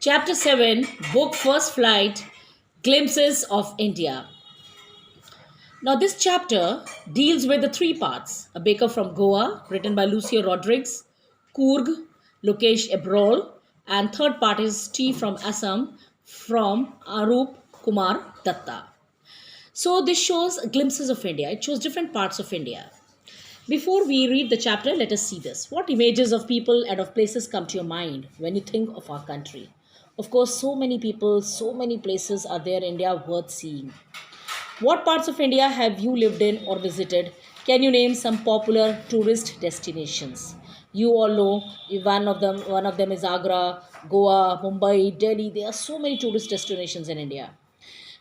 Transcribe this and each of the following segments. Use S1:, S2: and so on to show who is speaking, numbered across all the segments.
S1: Chapter 7, Book First Flight, Glimpses of India. Now, this chapter deals with the three parts: A Baker from Goa, written by Lucio Rodriguez, Coorg, Lokesh Ebrol, and third part is Tea from Assam from Arup Kumar Datta. So, this shows glimpses of India. It shows different parts of India. Before we read the chapter, let us see this. What images of people and of places come to your mind when you think of our country? Of course, so many people, so many places are there in India worth seeing. What parts of India have you lived in or visited? Can you name some popular tourist destinations? You all know one of them is Agra, Goa, Mumbai, Delhi. There are so many tourist destinations in India.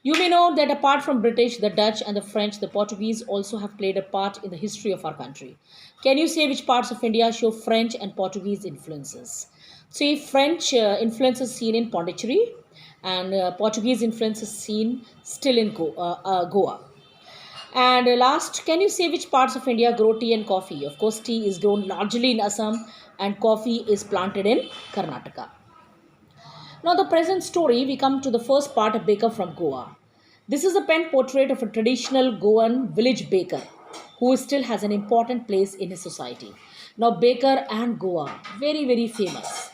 S1: You may know that apart from British, the Dutch and the French, the Portuguese also have played a part in the history of our country. Can you say which parts of India show French and Portuguese influences? See, French influence is seen in Pondicherry, and Portuguese influence is seen still in Goa. And last, can you say which parts of India grow tea and coffee? Of course, tea is grown largely in Assam, and coffee is planted in Karnataka. Now, the present story, we come to the first part of Baker from Goa. This is a pen portrait of a traditional Goan village baker who still has an important place in his society. Now, Baker and Goa, very, very famous.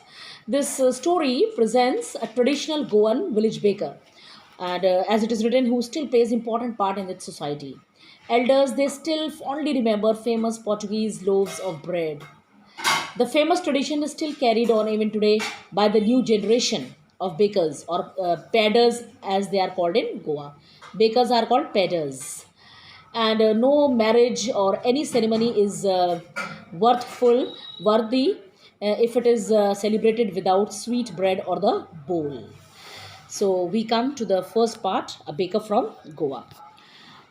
S1: This story presents a traditional Goan village baker, and as it is written, who still plays important part in its society. Elders, they still fondly remember famous Portuguese loaves of bread. The famous tradition is still carried on even today by the new generation of bakers or pedders as they are called in Goa. Bakers are called pedders. And no marriage or any ceremony is worthy if it is celebrated without sweet bread or the bowl. So we come to the first part, a baker from Goa.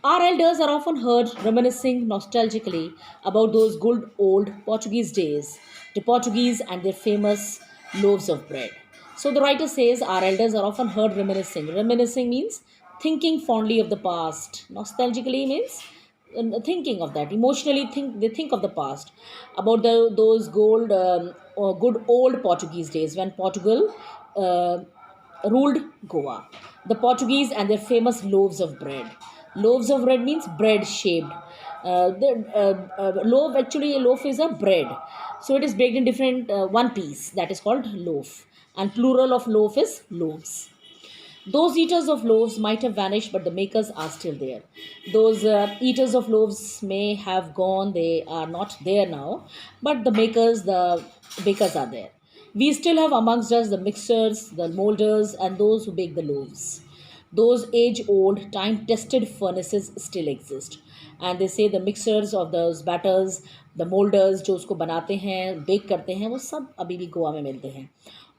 S1: Our elders are often heard reminiscing nostalgically about those good old Portuguese days, the Portuguese and their famous loaves of bread. So the writer says our elders are often heard reminiscing. Reminiscing means thinking fondly of the past. Nostalgically means thinking of that. Emotionally, they think of the past about those gold or good old Portuguese days when Portugal ruled Goa. The Portuguese and their famous loaves of bread. Loaves of bread means bread shaped. Loaf, actually, a loaf is a bread. So it is baked in different one piece, that is called loaf. And plural of loaf is loaves. Those eaters of loaves might have vanished, but the makers are still there. Those eaters of loaves may have gone, they are not there now, but the bakers are there. We still have amongst us the mixers, the molders, and those who bake the loaves. Those age old, time tested furnaces still exist. And they say the mixers of those batters, the molders जो उसको बनाते हैं bake करते हैं वो सब अभी भी गोवा में मिलते हैं.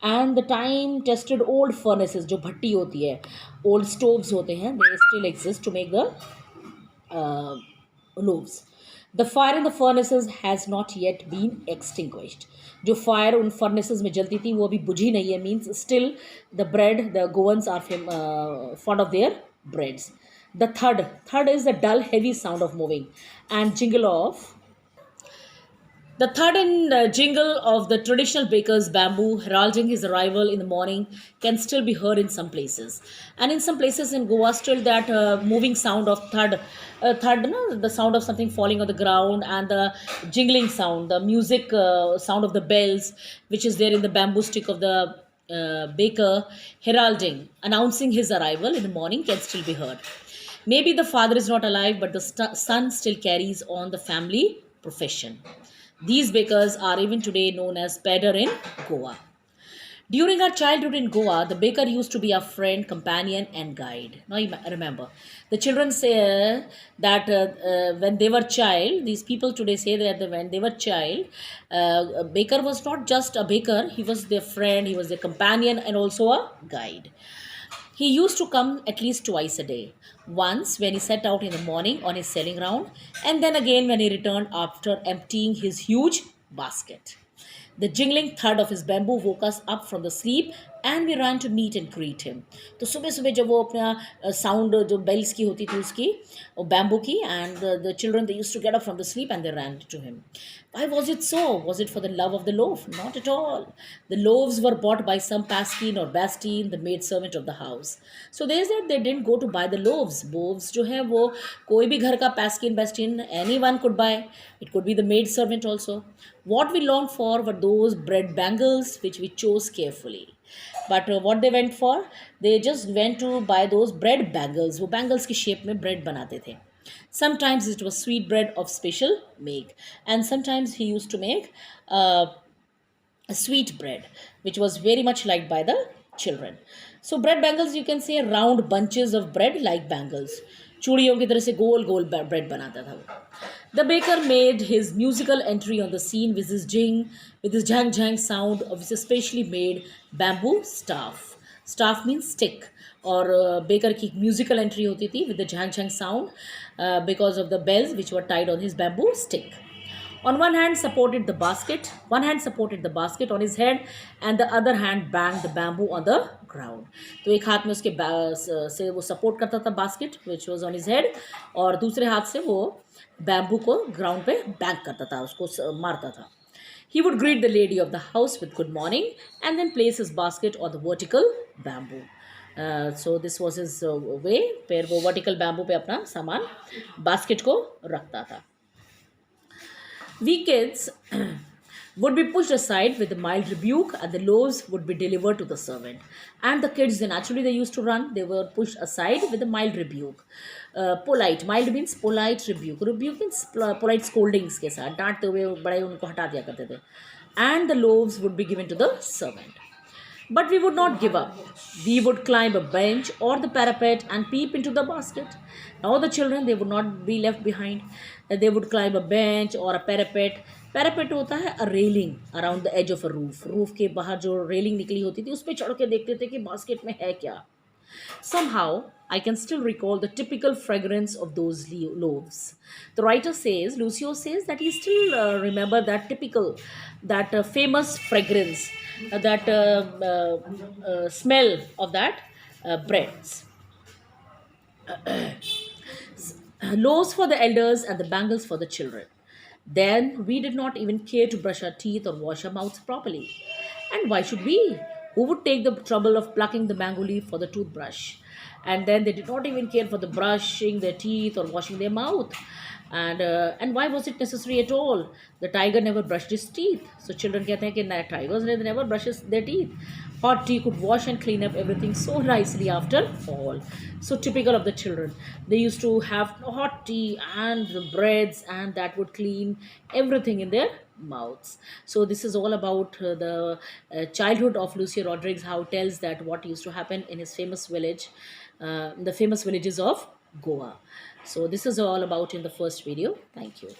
S1: And the time tested old furnaces जो भट्टी होती है, old stoves होते हैं, they still exist to make the uh, loaves. The fire in the furnaces has not yet been extinguished. जो फायर उन फर्नेसेस में जलती थी वो अभी बुझी नहीं है, means still the bread the Goans are fond of their breads. The thud is the dull heavy sound of moving and jingle of the thud and jingle of the traditional baker's bamboo heralding his arrival in the morning can still be heard in some places. And in some places in Goa, still that moving sound of thud, no, the sound of something falling on the ground, and the jingling sound, the music sound of the bells, which is there in the bamboo stick of the baker, heralding, announcing his arrival in the morning, can still be heard. Maybe the father is not alive, but the son still carries on the family profession. These bakers are even today known as pedder in Goa. During our childhood in Goa, the baker used to be our friend, companion, and guide. Now, you remember, the children say that when they were child, these people today say that when they were child, a baker was not just a baker; he was their friend, he was their companion, and also a guide. He used to come at least twice a day. Once when he set out in the morning on his selling round, and then again when he returned after emptying his huge basket. The jingling thud of his bamboo woke us up from the sleep and we run to meet and greet him. तो सुबह सुबह जब वो अपना sound जो bells की होती थी उसकी, वो बैम्बू की, and the children they used to get up from the sleep and they ran to him. Why was it so? Was it for the love of the loaf? Not at all. The loaves were bought by some Paskin or Bastine, the maid servant of the house. So they said they didn't go to buy the loaves. Loaves जो है वो कोई भी घर का Paskin, Bastine, anyone could buy. It could be the maid servant also. What we longed for were those bread bangles which we chose carefully. But what they went for, they just went to buy those bread bangles. वो bangles की shape में bread बनाते थे. Sometimes it was sweet bread of special make, and sometimes he used to make uh, a sweet bread, which was very much liked by the children. So bread bangles, you can say round bunches of bread like bangles. चूड़ियों की तरह से गोल गोल bread बनाता था वो. The baker made his musical entry on the scene with his jang jang sound of his specially made bamboo staff. Staff means stick. और baker की musical entry होती थी विद द झैंग झैंग sound because of the bells which were tied on his bamboo stick. On one hand supported the basket, one hand supported the basket on his head, and the other hand banged the bamboo on the ground. तो एक हाथ में उसके से वो support करता था basket which was on his head, और दूसरे हाथ से वो बैम्बू को ग्राउंड पे बैंग करता था, उसको मारता था. He would greet the lady of the house with good morning and then place his basket on the vertical bamboo. So this was his way. फिर वो vertical bamboo पे अपना सामान बास्केट को रखता था. We kids would be pushed aside with a mild rebuke, and the loaves would be delivered to the servant. And the kids, then naturally they used to run. They were pushed aside with a mild rebuke. Polite. Mild means polite rebuke. Rebuke means polite scoldings के साथ डांटते हुए बड़े उनको हटा दिया करते थे. And the loaves would be given to the servant. But we would not give up. We would climb a bench or the parapet and peep into the basket. Now the children, they would not be left behind. They would climb a bench or a parapet. Parapet होता है a railing around the edge of a roof. Roof के बाहर जो railing निकली होती थी उस पर चढ़ के देखते थे कि basket में है क्या. Somehow, I can still recall the typical fragrance of those loaves. The writer says, Lucio says that he still remember that typical, that famous fragrance, that smell of that breads. Loaves for the elders and the bangles for the children. Then we did not even care to brush our teeth or wash our mouths properly. And why should we? Who would take the trouble of plucking the mango leaf for the toothbrush? And then they did not even care for the brushing their teeth or washing their mouth. And why was it necessary at all? The tiger never brushed his teeth. So children कहते हैं कि tigers never brushes their teeth. Hot tea could wash and clean up everything so nicely after all. So typical of the children. They used to have hot tea and the breads, and that would clean everything in their mouths. So this is all about the childhood of Lucio Rodriguez, how it tells that what used to happen in his famous village, the famous villages of Goa. So this is all about in the first video. Thank you.